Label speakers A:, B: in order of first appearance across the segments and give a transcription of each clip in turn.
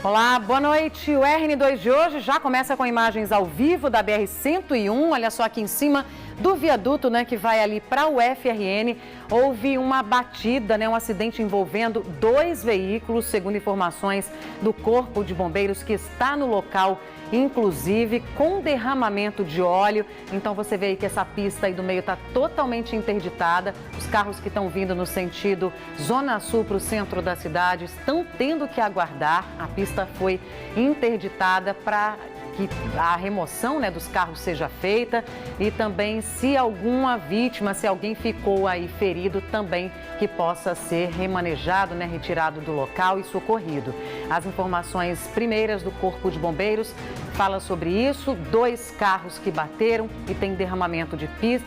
A: Olá, boa noite. O RN2 de hoje já começa com imagens ao vivo da BR-101. Olha só aqui em cima do viaduto, que vai ali para o FRN. Houve uma batida, um acidente envolvendo 2 veículos, segundo informações do Corpo de Bombeiros que está no local, inclusive com derramamento de óleo. Então você vê aí que essa pista aí do meio está totalmente interditada. Os carros que estão vindo no sentido Zona Sul para o centro da cidade estão tendo que aguardar. A pista foi interditada para que a remoção dos carros seja feita e também se alguma vítima, se alguém ficou aí ferido, também que possa ser remanejado, retirado do local e socorrido. As informações primeiras do Corpo de Bombeiros falam sobre isso, 2 carros que bateram e tem derramamento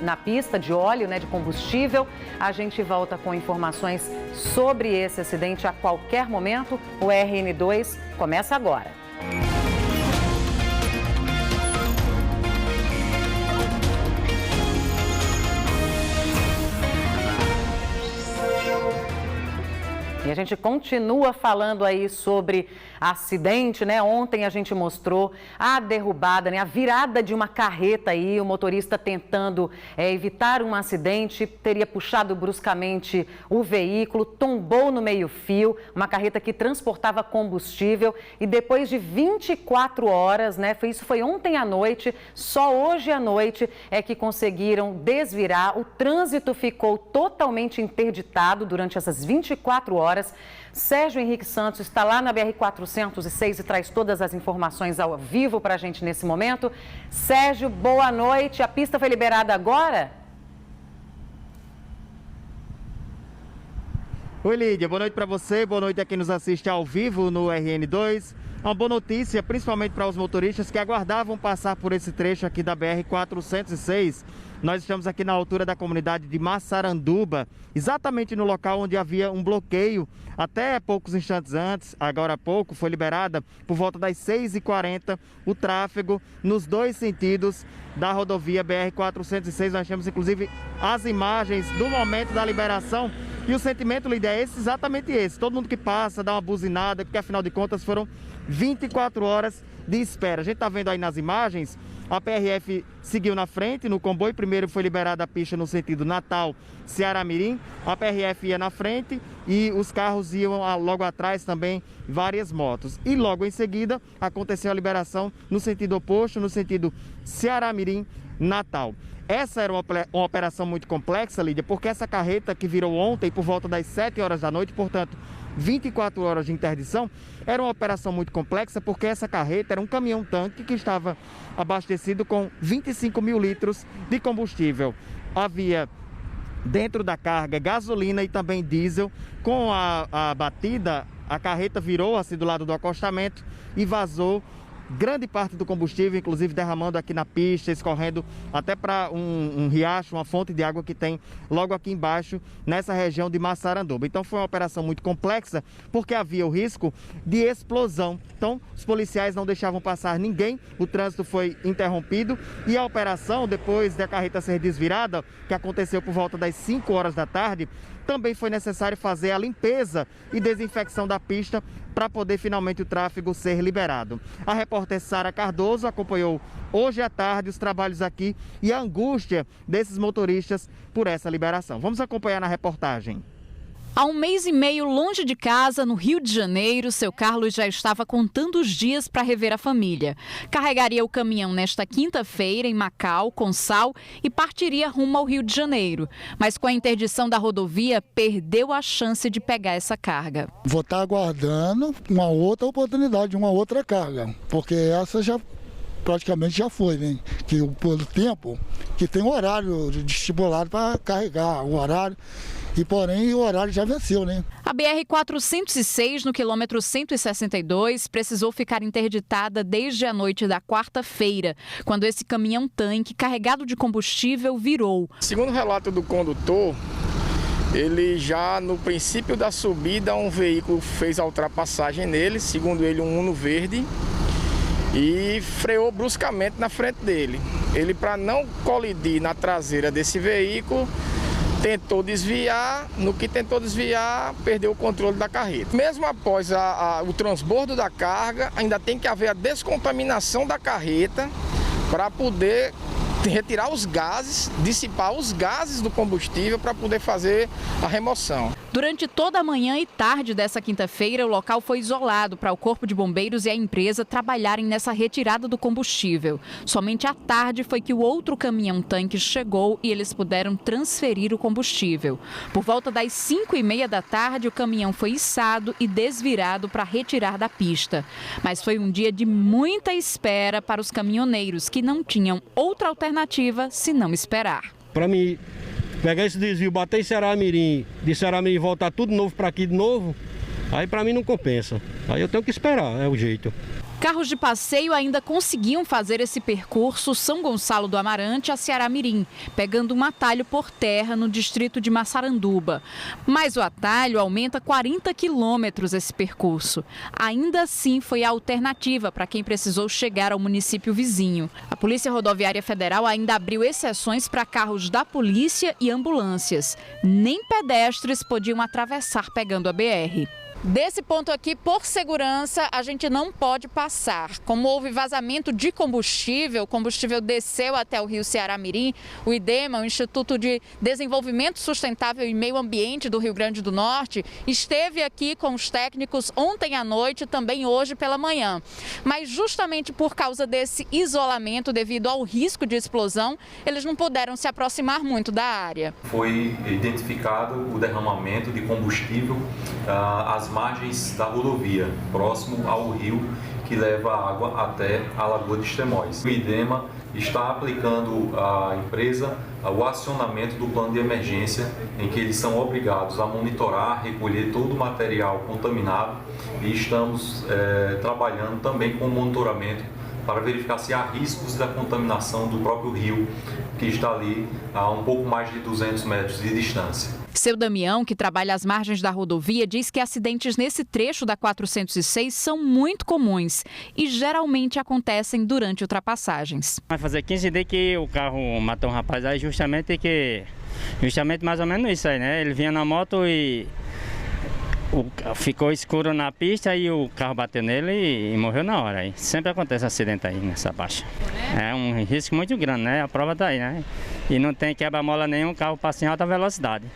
A: na pista de óleo, de combustível. A gente volta com informações sobre esse acidente a qualquer momento. O RN2 começa agora. E a gente continua falando aí sobre acidente, Ontem a gente mostrou a derrubada, a virada de uma carreta aí, o motorista tentando evitar um acidente, teria puxado bruscamente o veículo, tombou no meio-fio, uma carreta que transportava combustível e depois de 24 horas, isso foi ontem à noite, só hoje à noite é que conseguiram desvirar, o trânsito ficou totalmente interditado durante essas 24 horas. Sérgio Henrique Santos está lá na BR-406 e traz todas as informações ao vivo para a gente nesse momento. Sérgio, boa noite. A pista foi liberada agora?
B: Oi, Lídia. Boa noite para você. Boa noite a quem nos assiste ao vivo no RN2. Uma boa notícia, principalmente para os motoristas que aguardavam passar por esse trecho aqui da BR-406. Nós estamos aqui na altura da comunidade de Massaranduba, exatamente no local onde havia um bloqueio. Até poucos instantes antes, agora há pouco, foi liberada por volta das 6h40 o tráfego nos 2 sentidos da rodovia BR-406. Nós temos inclusive as imagens do momento da liberação. E o sentimento, Lídia, é exatamente esse. Todo mundo que passa dá uma buzinada, porque afinal de contas foram 24 horas de espera. A gente está vendo aí nas imagens, a PRF seguiu na frente, no comboio. Primeiro foi liberada a pista no sentido Natal-Ceará-Mirim. A PRF ia na frente e os carros iam logo atrás também, várias motos. E logo em seguida aconteceu a liberação no sentido oposto, no sentido Ceará-Mirim-Natal. Essa era uma operação muito complexa, Lídia, porque essa carreta que virou ontem por volta das 7 horas da noite, portanto 24 horas de interdição, era uma operação muito complexa porque essa carreta era um caminhão-tanque que estava abastecido com 25 mil litros de combustível. Havia dentro da carga gasolina e também diesel. Com a batida, a carreta virou assim do lado do acostamento e vazou grande parte do combustível, inclusive derramando aqui na pista, escorrendo até para um riacho, uma fonte de água que tem logo aqui embaixo, nessa região de Massaranduba. Então foi uma operação muito complexa, porque havia o risco de explosão. Então os policiais não deixavam passar ninguém, o trânsito foi interrompido e a operação, depois da carreta ser desvirada, que aconteceu por volta das 5 horas da tarde, também foi necessário fazer a limpeza e desinfecção da pista para poder finalmente o tráfego ser liberado. A repórter Sara Cardoso acompanhou hoje à tarde os trabalhos aqui e a angústia desses motoristas por essa liberação. Vamos acompanhar na reportagem.
C: Há 1 mês e meio longe de casa, no Rio de Janeiro, seu Carlos já estava contando os dias para rever a família. Carregaria o caminhão nesta quinta-feira em Macau, com sal, e partiria rumo ao Rio de Janeiro. Mas com a interdição da rodovia, perdeu a chance de pegar essa carga.
D: Vou estar aguardando uma outra oportunidade, uma outra carga, porque essa já praticamente já foi, que pelo tempo, que tem um horário estipulado para carregar, o horário. E porém o horário já venceu,
C: A BR-406, no quilômetro 162, precisou ficar interditada desde a noite da quarta-feira, quando esse caminhão-tanque carregado de combustível virou.
E: Segundo o relato do condutor, ele já no princípio da subida, um veículo fez a ultrapassagem nele, segundo ele um Uno verde, e freou bruscamente na frente dele. Ele, para não colidir na traseira desse veículo, tentou desviar, no que tentou desviar, perdeu o controle da carreta. Mesmo após o transbordo da carga, ainda tem que haver a descontaminação da carreta para poder retirar os gases, dissipar os gases do combustível para poder fazer a remoção.
C: Durante toda a manhã e tarde dessa quinta-feira, o local foi isolado para o Corpo de Bombeiros e a empresa trabalharem nessa retirada do combustível. Somente à tarde foi que o outro caminhão-tanque chegou e eles puderam transferir o combustível. Por volta das 5h30 da tarde, o caminhão foi içado e desvirado para retirar da pista. Mas foi um dia de muita espera para os caminhoneiros, que não tinham outra alternativa senão esperar.
F: Para mim, pegar esse desvio, bater em Ceará-Mirim, de Ceará-Mirim voltar tudo novo para aqui de novo, aí para mim não compensa. Aí eu tenho que esperar, é o jeito.
C: Carros de passeio ainda conseguiam fazer esse percurso São Gonçalo do Amarante a Ceará-Mirim, pegando um atalho por terra no distrito de Massaranduba. Mas o atalho aumenta 40 quilômetros esse percurso. Ainda assim, foi a alternativa para quem precisou chegar ao município vizinho. A Polícia Rodoviária Federal ainda abriu exceções para carros da polícia e ambulâncias. Nem pedestres podiam atravessar pegando a BR. Desse ponto aqui, por segurança, a gente não pode passar. Como houve vazamento de combustível, o combustível desceu até o rio Ceará-Mirim, o IDEMA, o Instituto de Desenvolvimento Sustentável e Meio Ambiente do Rio Grande do Norte, esteve aqui com os técnicos ontem à noite e também hoje pela manhã. Mas justamente por causa desse isolamento, devido ao risco de explosão, eles não puderam se aproximar muito da área.
G: Foi identificado o derramamento de combustível às margens da rodovia, próximo ao rio que leva água até a Lagoa de Extremóis. O IDEMA está aplicando à empresa o acionamento do plano de emergência, em que eles são obrigados a monitorar, recolher todo o material contaminado, e estamos trabalhando também com monitoramento para verificar se há riscos da contaminação do próprio rio, que está ali a um pouco mais de 200 metros de distância.
C: Seu Damião, que trabalha às margens da rodovia, diz que acidentes nesse trecho da 406 são muito comuns e geralmente acontecem durante ultrapassagens.
H: Vai fazer 15 dias que o carro matou um rapaz aí, justamente mais ou menos isso aí, né? Ele vinha na moto e ficou escuro na pista e o carro bateu nele e morreu na hora. Aí sempre acontece acidente aí nessa faixa. É um risco muito grande, né? A prova tá aí, né? E não tem quebra-mola nenhum, o carro passa em alta velocidade.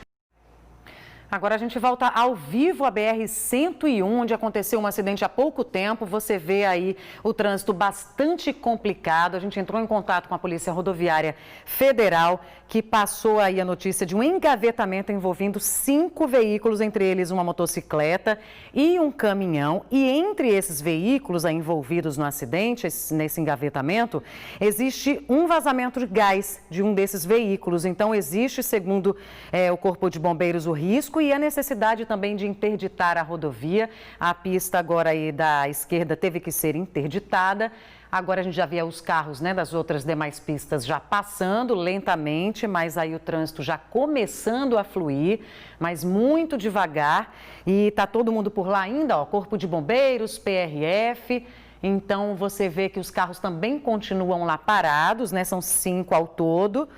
A: Agora a gente volta ao vivo a BR-101, onde aconteceu um acidente há pouco tempo. Você vê aí o trânsito bastante complicado. A gente entrou em contato com a Polícia Rodoviária Federal, que passou aí a notícia de um engavetamento envolvendo 5 veículos, entre eles uma motocicleta e um caminhão. E entre esses veículos aí envolvidos no acidente, nesse engavetamento, existe um vazamento de gás de um desses veículos. Então existe, segundo o Corpo de Bombeiros, o risco e a necessidade também de interditar a rodovia. A pista agora aí da esquerda teve que ser interditada. Agora a gente já vê os carros, né, das outras demais pistas já passando lentamente, mas aí o trânsito já começando a fluir, mas muito devagar. E está todo mundo por lá ainda, ó, Corpo de Bombeiros, PRF. Então você vê que os carros também continuam lá parados, né? São 5 ao todo,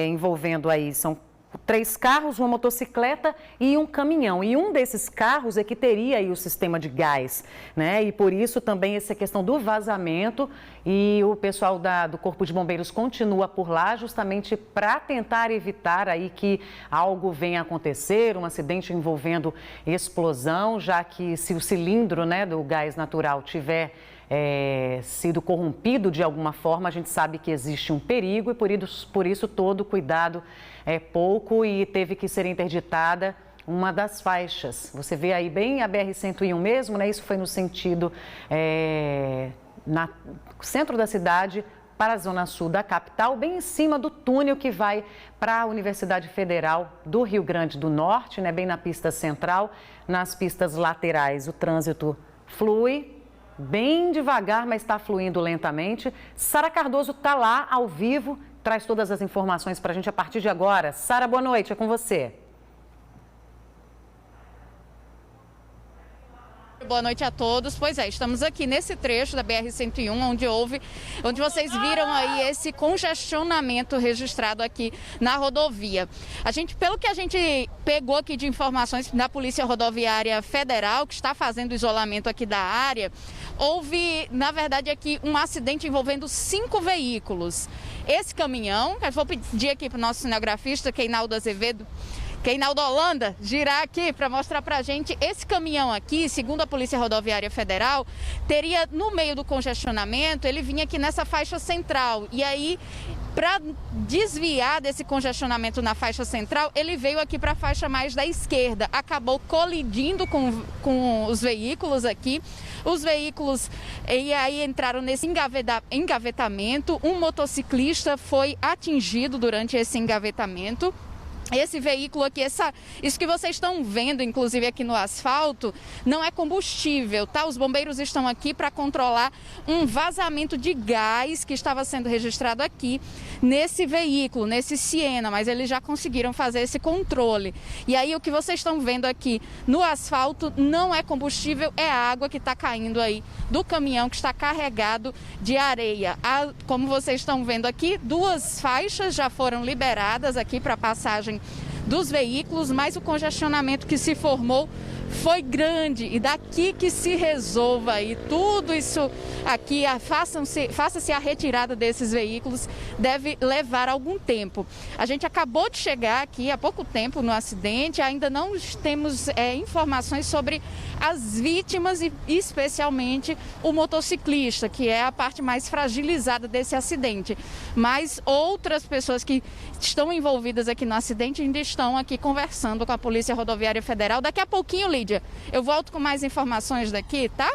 A: envolvendo aí, são 3 carros, uma motocicleta e um caminhão. E um desses carros é que teria aí o sistema de gás, né? E por isso também essa questão do vazamento, e o pessoal do Corpo de Bombeiros continua por lá justamente para tentar evitar aí que algo venha a acontecer, um acidente envolvendo explosão, já que se o cilindro, né, do gás natural tiver sido corrompido de alguma forma, a gente sabe que existe um perigo e por isso todo cuidado é pouco e teve que ser interditada uma das faixas. Você vê aí bem a BR-101 mesmo, né? Isso foi no sentido centro da cidade para a zona sul da capital, bem em cima do túnel que vai para a Universidade Federal do Rio Grande do Norte, né? Bem na pista central, nas pistas laterais o trânsito flui bem devagar, mas está fluindo lentamente. Sara Cardoso está lá ao vivo, traz todas as informações para a gente a partir de agora. Sara, boa noite, é com você.
I: Boa noite a todos. Pois é, estamos aqui nesse trecho da BR-101, onde vocês viram aí esse congestionamento registrado aqui na rodovia. Pelo que a gente pegou aqui de informações da Polícia Rodoviária Federal, que está fazendo o isolamento aqui da área, houve, na verdade, aqui um acidente envolvendo 5 veículos. Esse caminhão, eu vou pedir aqui para o nosso cinegrafista, Keinaldo Holanda, girar aqui para mostrar para a gente. Esse caminhão aqui, segundo a Polícia Rodoviária Federal, teria, no meio do congestionamento, ele vinha aqui nessa faixa central. E aí, para desviar desse congestionamento na faixa central, ele veio aqui para a faixa mais da esquerda. Acabou colidindo com os veículos aqui. Os veículos e aí entraram nesse engavetamento. Um motociclista foi atingido durante esse engavetamento. Esse veículo aqui, isso que vocês estão vendo, inclusive aqui no asfalto, não é combustível, tá? Os bombeiros estão aqui para controlar um vazamento de gás que estava sendo registrado aqui nesse veículo, nesse Siena, mas eles já conseguiram fazer esse controle. E aí o que vocês estão vendo aqui no asfalto não é combustível, é água que está caindo aí do caminhão que está carregado de areia. Como vocês estão vendo aqui, 2 faixas já foram liberadas aqui para passagem dos veículos, mas o congestionamento que se formou foi grande e daqui que se resolva aí tudo isso aqui, faça-se a retirada desses veículos, deve levar algum tempo. A gente acabou de chegar aqui há pouco tempo no acidente, ainda não temos informações sobre as vítimas e especialmente o motociclista, que é a parte mais fragilizada desse acidente. Mas outras pessoas que estão envolvidas aqui no acidente ainda estão aqui conversando com a Polícia Rodoviária Federal. Daqui a pouquinho, Lídia, eu volto com mais informações daqui, tá?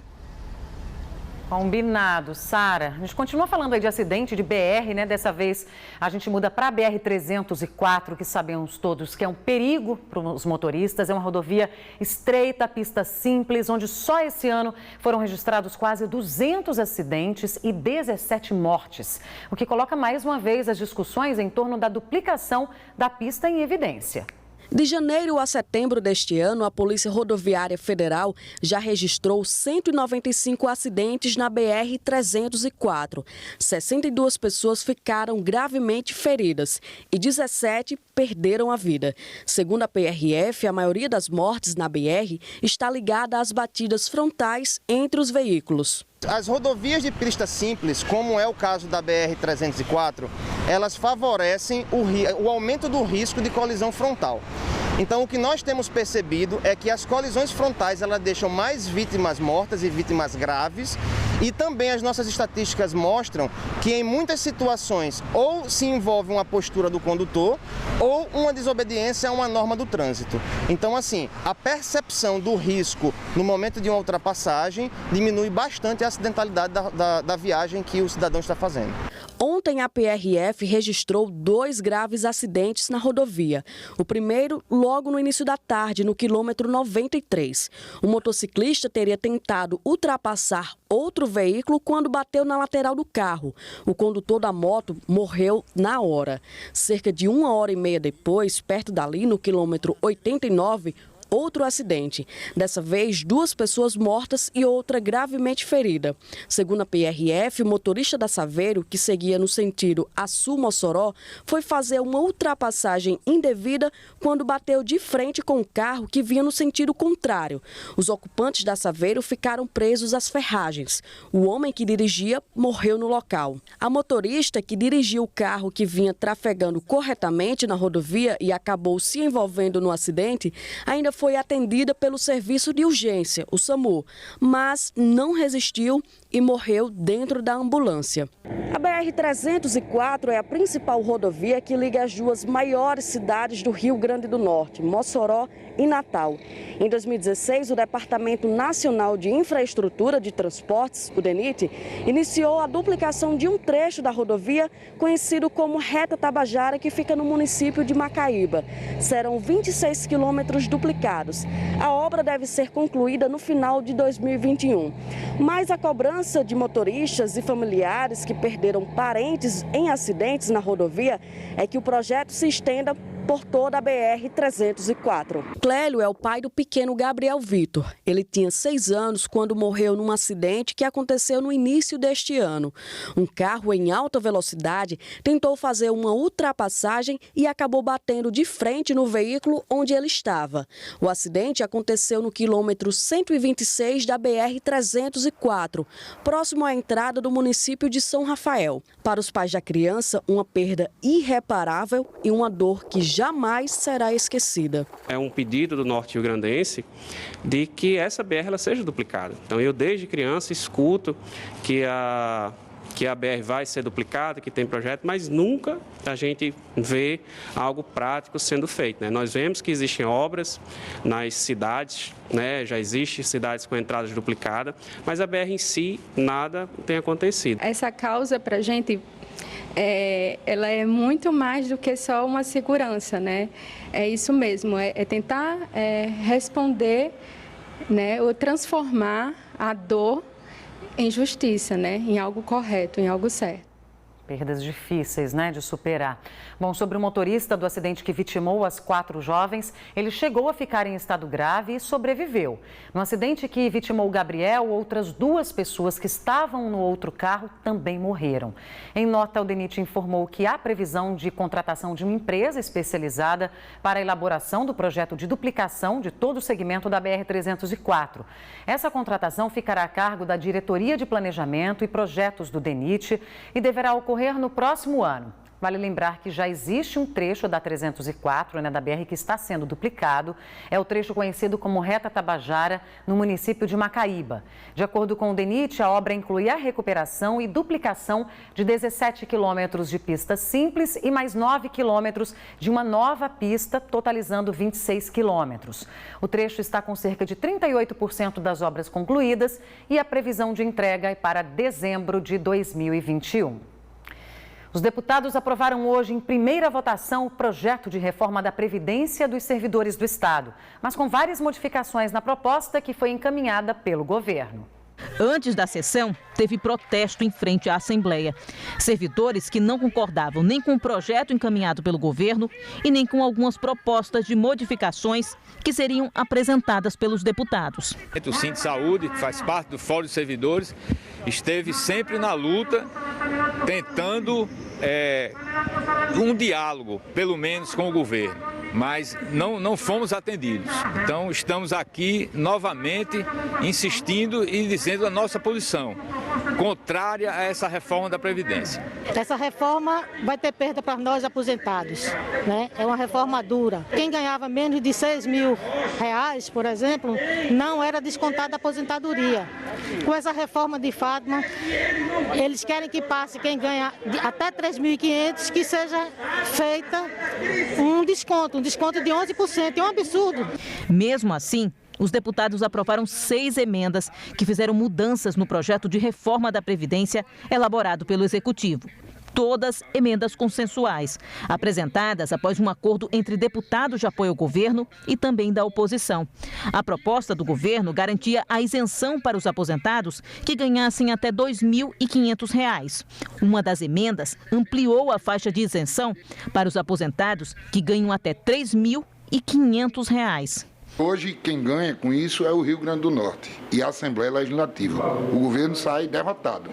A: Combinado, Sara. A gente continua falando aí de acidente de BR, né? Dessa vez a gente muda para a BR-304, que sabemos todos que é um perigo para os motoristas. É uma rodovia estreita, pista simples, onde só esse ano foram registrados quase 200 acidentes e 17 mortes. O que coloca mais uma vez as discussões em torno da duplicação da pista em evidência.
J: De janeiro a setembro deste ano, a Polícia Rodoviária Federal já registrou 195 acidentes na BR-304. 62 pessoas ficaram gravemente feridas e 17 perderam a vida. Segundo a PRF, a maioria das mortes na BR está ligada às batidas frontais entre os veículos.
K: As rodovias de pista simples, como é o caso da BR-304, elas favorecem o aumento do risco de colisão frontal. Então, o que nós temos percebido é que as colisões frontais elas deixam mais vítimas mortas e vítimas graves. E também as nossas estatísticas mostram que em muitas situações ou se envolve uma postura do condutor ou uma desobediência a uma norma do trânsito. Então, assim, a percepção do risco no momento de uma ultrapassagem diminui bastante a acidentalidade da viagem que o cidadão está fazendo.
J: Ontem, a PRF registrou 2 graves acidentes na rodovia. O primeiro, logo no início da tarde, no quilômetro 93. O motociclista teria tentado ultrapassar outro veículo quando bateu na lateral do carro. O condutor da moto morreu na hora. Cerca de 1h30 depois, perto dali, no quilômetro 89, outro acidente. Dessa vez, 2 pessoas mortas e outra gravemente ferida. Segundo a PRF, o motorista da Saveiro, que seguia no sentido Açu-Mossoró, foi fazer uma ultrapassagem indevida quando bateu de frente com o carro que vinha no sentido contrário. Os ocupantes da Saveiro ficaram presos às ferragens. O homem que dirigia morreu no local. A motorista, que dirigia o carro que vinha trafegando corretamente na rodovia e acabou se envolvendo no acidente, ainda foi atendida pelo serviço de urgência, o SAMU, mas não resistiu e morreu dentro da ambulância. A BR-304 é a principal rodovia que liga as 2 maiores cidades do Rio Grande do Norte, Mossoró e Natal. Em 2016, o Departamento Nacional de Infraestrutura de Transportes, o DENIT, iniciou a duplicação de um trecho da rodovia conhecido como Reta Tabajara, que fica no município de Macaíba. Serão 26 quilômetros duplicados. A obra deve ser concluída no final de 2021. Mas a cobrança de motoristas e familiares que perderam parentes em acidentes na rodovia é que o projeto se estenda por toda a BR-304. Clélio é o pai do pequeno Gabriel Vitor. Ele tinha 6 anos quando morreu num acidente que aconteceu no início deste ano. Um carro em alta velocidade tentou fazer uma ultrapassagem e acabou batendo de frente no veículo onde ele estava. O acidente aconteceu no quilômetro 126 da BR-304, próximo à entrada do município de São Rafael. Para os pais da criança, uma perda irreparável e uma dor que jamais será esquecida.
L: É um pedido do norte rio-grandense de que essa BR ela seja duplicada. Então eu desde criança escuto que a BR vai ser duplicada, que tem projeto, mas nunca a gente vê algo prático sendo feito, né? Nós vemos que existem obras nas cidades, né? Já existem cidades com entradas duplicadas, mas a BR em si nada tem acontecido.
M: Essa causa para a gente ela é muito mais do que só uma segurança, né? É isso mesmo, é tentar responder, né? Ou transformar a dor em justiça, né? Em algo correto, em algo certo.
A: Perdas difíceis, né, de superar. Bom, sobre o motorista do acidente que vitimou as 4 jovens, ele chegou a ficar em estado grave e sobreviveu. No acidente que vitimou o Gabriel, outras 2 pessoas que estavam no outro carro também morreram. Em nota, o DENIT informou que há previsão de contratação de uma empresa especializada para a elaboração do projeto de duplicação de todo o segmento da BR-304. Essa contratação ficará a cargo da Diretoria de Planejamento e Projetos do DENIT e deverá ocorrer no próximo ano. Vale lembrar que já existe um trecho da 304, da BR, que está sendo duplicado. É o trecho conhecido como Reta Tabajara, no município de Macaíba. De acordo com o DENIT, a obra inclui a recuperação e duplicação de 17 quilômetros de pista simples e mais 9 quilômetros de uma nova pista, totalizando 26 quilômetros. O trecho está com cerca de 38% das obras concluídas e a previsão de entrega é para dezembro de 2021. Os deputados aprovaram hoje em primeira votação o projeto de reforma da Previdência dos servidores do Estado, mas com várias modificações na proposta que foi encaminhada pelo governo.
N: Antes da sessão, teve protesto em frente à Assembleia. Servidores que não concordavam nem com o projeto encaminhado pelo governo e nem com algumas propostas de modificações que seriam apresentadas pelos deputados.
O: O Sindicato de Saúde, que faz parte do Fórum de Servidores, esteve sempre na luta, tentando um diálogo, pelo menos com o governo, mas não fomos atendidos. Então estamos aqui novamente insistindo e dizendo a nossa posição contrária a essa reforma da Previdência.
P: Essa reforma vai ter perda para nós aposentados, né? É uma reforma dura. Quem ganhava menos de R$6.000, por exemplo, não era descontada a aposentadoria. Com essa reforma de Fátima, eles querem que passe quem ganha até R$3.500, que seja feita um desconto de 11%. É um absurdo.
N: Mesmo assim, os deputados aprovaram 6 emendas que fizeram mudanças no projeto de reforma da Previdência elaborado pelo Executivo. Todas emendas consensuais, apresentadas após um acordo entre deputados de apoio ao governo e também da oposição. A proposta do governo garantia a isenção para os aposentados que ganhassem até R$ 2.500. Uma das emendas ampliou a faixa de isenção para os aposentados que ganham até R$ 3.500.
Q: Hoje, quem ganha com isso é o Rio Grande do Norte e a Assembleia Legislativa. O governo sai derrotado,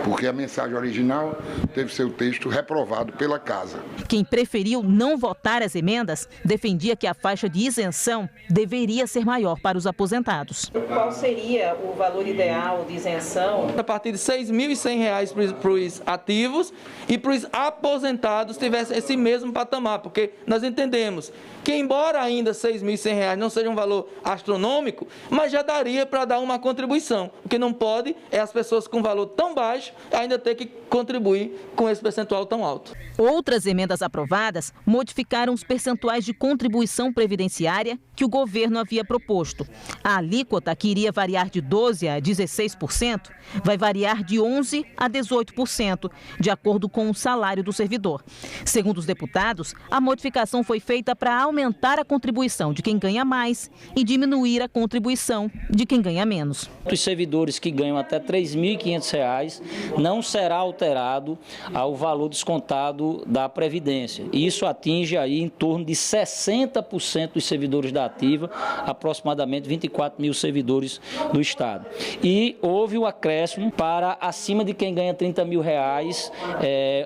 Q: porque a mensagem original teve seu texto reprovado pela Casa.
N: Quem preferiu não votar as emendas defendia que a faixa de isenção deveria ser maior para os aposentados.
R: Qual seria o valor ideal de isenção?
S: A partir de R$ 6.100 para os ativos e para os aposentados tivesse esse mesmo patamar, porque nós entendemos que, embora ainda R$ 6.100 não seja um valor astronômico, mas já daria para dar uma contribuição. O que não pode é as pessoas com valor tão baixo ainda ter que contribuir com esse percentual tão alto.
N: Outras emendas aprovadas modificaram os percentuais de contribuição previdenciária que o governo havia proposto. A alíquota, que iria variar de 12% a 16%, vai variar de 11% a 18%, de acordo com o salário do servidor. Segundo os deputados, a modificação foi feita para aumentar a contribuição de quem ganha mais mais e diminuir a contribuição de quem ganha menos.
T: Os servidores que ganham até R$ 3.500 não será alterado ao valor descontado da Previdência. Isso atinge aí em torno de 60% dos servidores da ativa, aproximadamente 24 mil servidores do Estado. E houve o acréscimo para acima de quem ganha R$ 30 mil,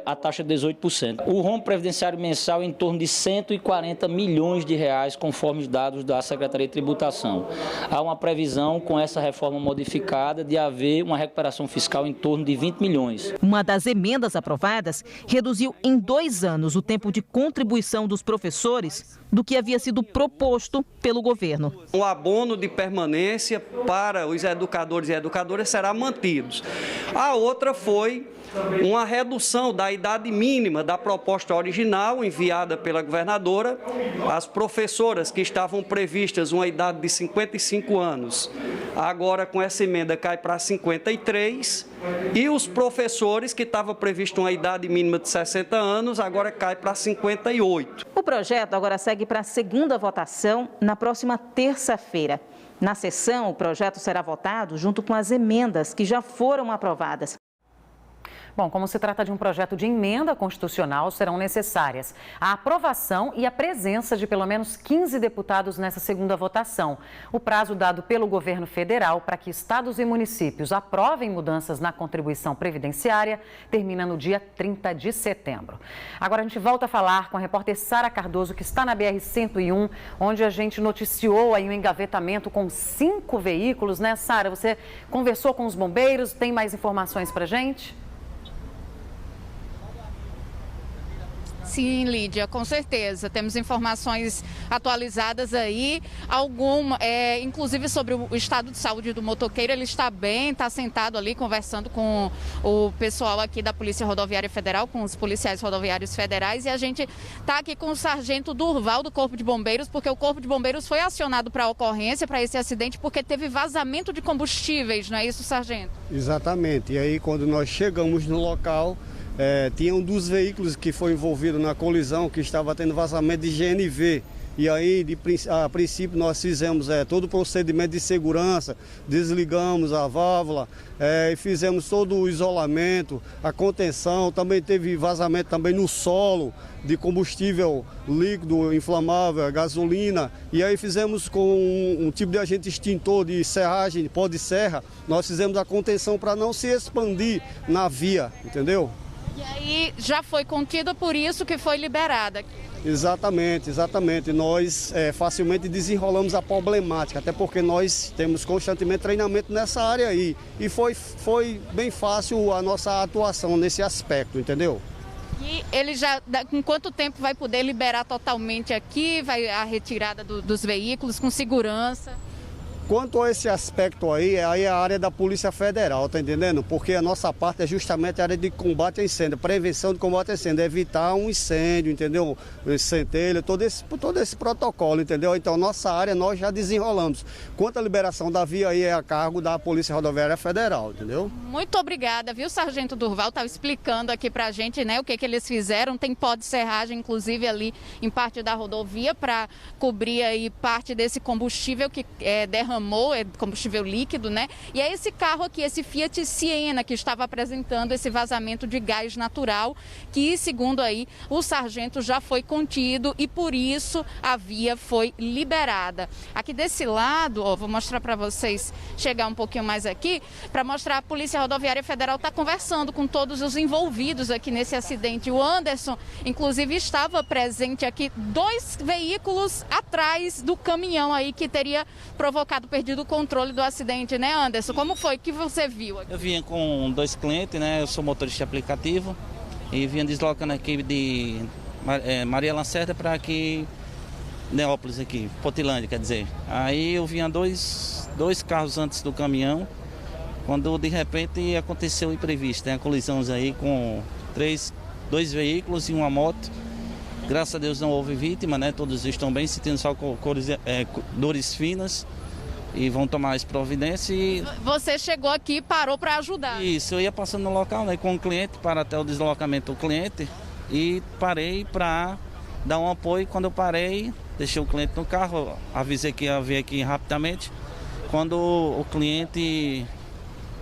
T: a taxa de 18%. O rombo previdenciário mensal em torno de R$ 140 milhões, conforme os dados da Secretaria de Tributação. Há uma previsão, com essa reforma modificada, de haver uma recuperação fiscal em torno de 20 milhões.
N: Uma das emendas aprovadas reduziu em 2 anos o tempo de contribuição dos professores do que havia sido proposto pelo governo.
U: O abono de permanência para os educadores e educadoras será mantido. A outra foi uma redução da idade mínima da proposta original enviada pela governadora. As professoras que estavam previstas uma idade de 55 anos, agora com essa emenda cai para 53, e os professores que estava previsto uma idade mínima de 60 anos, agora cai para 58.
N: O projeto agora segue para a segunda votação na próxima terça-feira. Na sessão, o projeto será votado junto com as emendas que já foram aprovadas.
A: Bom, como se trata de um projeto de emenda constitucional, serão necessárias a aprovação e a presença de pelo menos 15 deputados nessa segunda votação. O prazo dado pelo governo federal para que estados e municípios aprovem mudanças na contribuição previdenciária termina no dia 30 de setembro. Agora a gente volta a falar com a repórter Sara Cardoso, que está na BR-101, onde a gente noticiou aí um engavetamento com 5 veículos, né, Sara? Você conversou com os bombeiros, tem mais informações pra gente?
I: Sim, Lídia, com certeza. Temos informações atualizadas aí, inclusive sobre o estado de saúde do motoqueiro. Ele está bem, está sentado ali conversando com o pessoal aqui da Polícia Rodoviária Federal, com os policiais rodoviários federais. E a gente está aqui com o sargento Durval do Corpo de Bombeiros, porque o Corpo de Bombeiros foi acionado para a ocorrência, para esse acidente, porque teve vazamento de combustíveis, não é isso, sargento?
F: Exatamente. E aí, quando nós chegamos no local, tinha um dos veículos que foi envolvido na colisão que estava tendo vazamento de GNV. E aí, a princípio, nós fizemos todo o procedimento de segurança, desligamos a válvula, e fizemos todo o isolamento, a contenção. Também teve vazamento também no solo de combustível líquido, inflamável, gasolina. E aí fizemos com um tipo de agente extintor de serragem, pó de serra, nós fizemos a contenção para não se expandir na via, entendeu?
I: E aí já foi contida, por isso que foi liberada.
F: Exatamente. Nós facilmente desenrolamos a problemática, até porque nós temos constantemente treinamento nessa área aí. E foi bem fácil a nossa atuação nesse aspecto, entendeu?
I: E ele já, com quanto tempo vai poder liberar totalmente aqui, vai a retirada dos veículos com segurança?
F: Quanto a esse aspecto aí é a área da Polícia Federal, tá entendendo? Porque a nossa parte é justamente a área de combate a incêndio, prevenção de combate a incêndio, evitar um incêndio, entendeu? Centelha, todo esse protocolo, entendeu? Então, nossa área nós já desenrolamos. Quanto à liberação da via aí é a cargo da Polícia Rodoviária Federal, entendeu?
I: Muito obrigada, viu? O sargento Durval estava explicando aqui pra gente, né, o que eles fizeram. Tem pó de serragem, inclusive, ali em parte da rodovia para cobrir aí parte desse combustível que derramou, combustível líquido, né? E é esse carro aqui, esse Fiat Siena, que estava apresentando esse vazamento de gás natural, que, segundo aí, o sargento já foi contido e por isso a via foi liberada. Aqui desse lado, vou mostrar para vocês, chegar um pouquinho mais aqui, para mostrar a Polícia Rodoviária Federal está conversando com todos os envolvidos aqui nesse acidente. O Anderson, inclusive, estava presente aqui, 2 veículos atrás do caminhão aí que teria provocado, perdido o controle do acidente, né, Anderson? Como foi que você viu aqui?
V: Eu vinha com 2 clientes, né? Eu sou motorista de aplicativo e vinha deslocando aqui de Maria Lacerda para aqui, Neópolis aqui, Potilândia, quer dizer. Aí eu vinha dois carros antes do caminhão, quando de repente aconteceu o imprevisto, né? Colisões aí com 2 veículos e uma moto. Graças a Deus não houve vítima, né? Todos estão bem, sentindo só dores finas. E vão tomar as providências.
I: Você chegou aqui e parou para ajudar?
V: Isso, eu ia passando no local, né, com o cliente, para até o deslocamento do cliente, e parei para dar um apoio. Quando eu parei, deixei o cliente no carro, avisei que ia vir aqui rapidamente. Quando o cliente...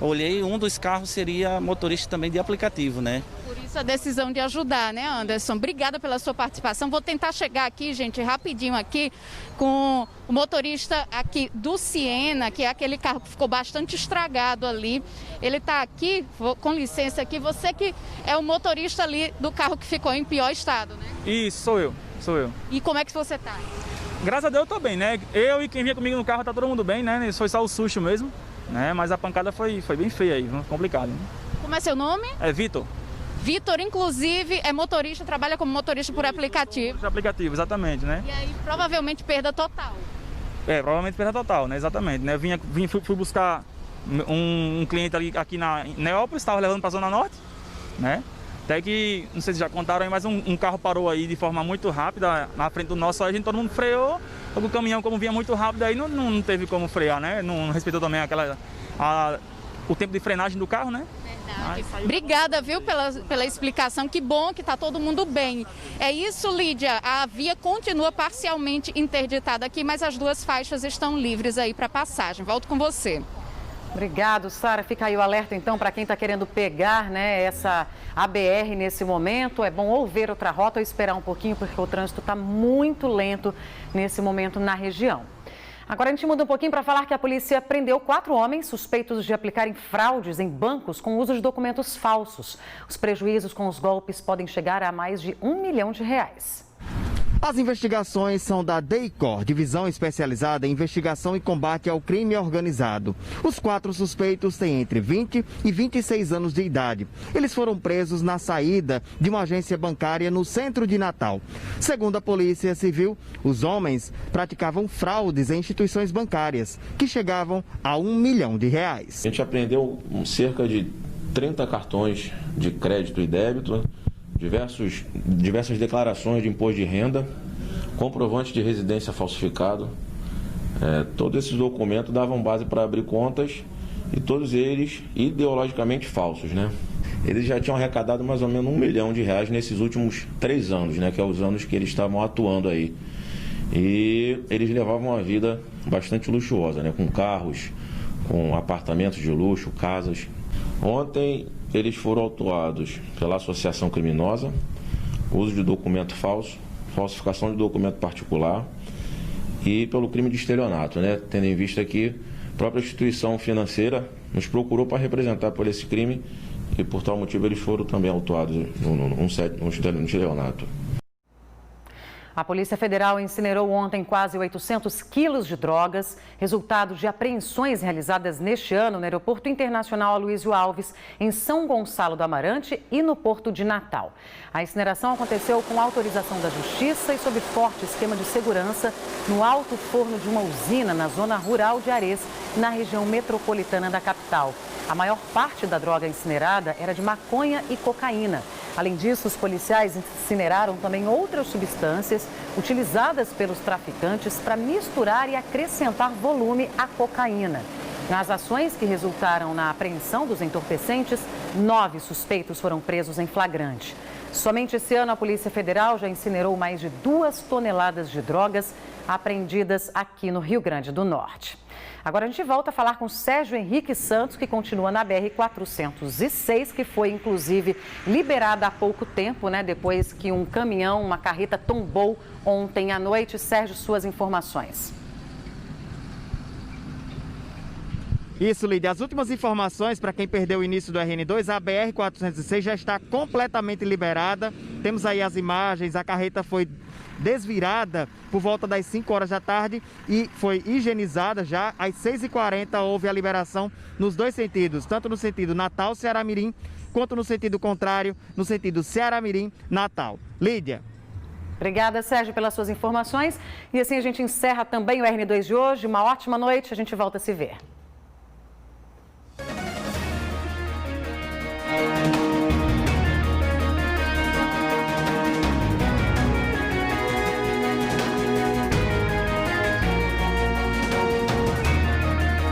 V: Olhei, um dos carros seria motorista também de aplicativo, né?
I: Por isso a decisão de ajudar, né, Anderson? Obrigada pela sua participação. Vou tentar chegar aqui, gente, rapidinho aqui, com o motorista aqui do Siena, que é aquele carro que ficou bastante estragado ali. Ele está aqui, com licença aqui, você que é o motorista ali do carro que ficou em pior estado, né?
B: Isso, sou eu.
I: E como é que você está?
B: Graças a Deus eu tô bem, né? Eu e quem vinha comigo no carro tá todo mundo bem, né? Foi só o susto mesmo. Né? Mas a pancada foi bem feia aí, complicado. Né?
I: Como é seu nome?
B: É Vitor.
I: Vitor, inclusive, é motorista, trabalha como motorista por aplicativo.
B: Por aplicativo, exatamente, né?
I: E aí, provavelmente, perda total.
B: Provavelmente perda total, né? Exatamente, né? Fui buscar um cliente ali aqui na Neópolis, estava levando para a Zona Norte, né? Até que, não sei se já contaram aí, mas um carro parou aí de forma muito rápida na frente do nosso, aí todo mundo freou. O caminhão, como vinha muito rápido, aí não teve como frear, né? Não respeitou também o tempo de frenagem do carro, né?
I: Verdade. Obrigada, viu, pela explicação. Que bom que está todo mundo bem. É isso, Lídia. A via continua parcialmente interditada aqui, mas as duas faixas estão livres aí para passagem. Volto com você.
A: Obrigado, Sara. Fica aí o alerta, então, para quem está querendo pegar, né, essa ABR nesse momento. É bom ou ver outra rota ou esperar um pouquinho, porque o trânsito está muito lento nesse momento na região. Agora a gente muda um pouquinho para falar que a polícia prendeu 4 homens suspeitos de aplicarem fraudes em bancos com uso de documentos falsos. Os prejuízos com os golpes podem chegar a mais de R$1 milhão.
D: As investigações são da DEICOR, Divisão Especializada em Investigação e Combate ao Crime Organizado. Os 4 suspeitos têm entre 20 e 26 anos de idade. Eles foram presos na saída de uma agência bancária no centro de Natal. Segundo a Polícia Civil, os homens praticavam fraudes em instituições bancárias, que chegavam a R$1 milhão. A
W: gente apreendeu cerca de 30 cartões de crédito e débito, diversas declarações de imposto de renda, comprovante de residência falsificado. Todos esses documentos davam base para abrir contas e todos eles ideologicamente falsos, né? Eles já tinham arrecadado mais ou menos R$1 milhão nesses últimos 3 anos, né? Que é os anos que eles estavam atuando aí. E eles levavam uma vida bastante luxuosa, né? Com carros, com apartamentos de luxo, casas. Ontem eles foram autuados pela associação criminosa, uso de documento falso, falsificação de documento particular e pelo crime de estelionato, né? Tendo em vista que a própria instituição financeira nos procurou para representar por esse crime e por tal motivo eles foram também autuados no estelionato.
A: A Polícia Federal incinerou ontem quase 800 quilos de drogas, resultado de apreensões realizadas neste ano no Aeroporto Internacional Aloysio Alves, em São Gonçalo do Amarante e no Porto de Natal. A incineração aconteceu com autorização da Justiça e sob forte esquema de segurança no alto forno de uma usina na zona rural de Ares, na região metropolitana da capital. A maior parte da droga incinerada era de maconha e cocaína. Além disso, os policiais incineraram também outras substâncias utilizadas pelos traficantes para misturar e acrescentar volume à cocaína. Nas ações que resultaram na apreensão dos entorpecentes, 9 suspeitos foram presos em flagrante. Somente esse ano, a Polícia Federal já incinerou mais de 2 toneladas de drogas apreendidas aqui no Rio Grande do Norte. Agora a gente volta a falar com Sérgio Henrique Santos, que continua na BR-406, que foi inclusive liberada há pouco tempo, né? Depois que um caminhão, uma carreta tombou ontem à noite. Sérgio, suas informações.
D: Isso, Lídia. As últimas informações, para quem perdeu o início do RN2, a BR-406 já está completamente liberada. Temos aí as imagens, a carreta foi desvirada por volta das 5 horas da tarde e foi higienizada já. Às 6h40 houve a liberação nos 2 sentidos, tanto no sentido Natal-Ceará-Mirim, quanto no sentido contrário, no sentido Ceará-Mirim-Natal. Lídia.
A: Obrigada, Sérgio, pelas suas informações. E assim a gente encerra também o RN2 de hoje. Uma ótima noite, a gente volta a se ver.